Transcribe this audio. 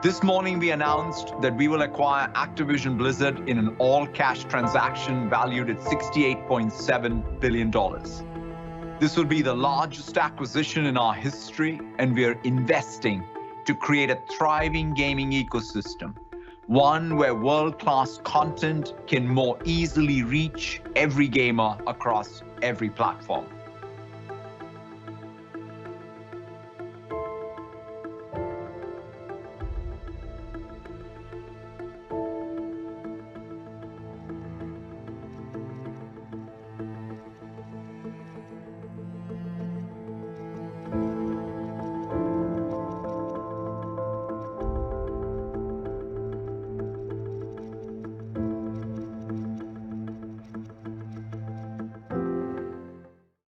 This morning, we announced that we will acquire Activision Blizzard in an all-cash transaction valued at $68.7 billion. This will be the largest acquisition in our history, and we are investing to create a thriving gaming ecosystem, one where world-class content can more easily reach every gamer across every platform.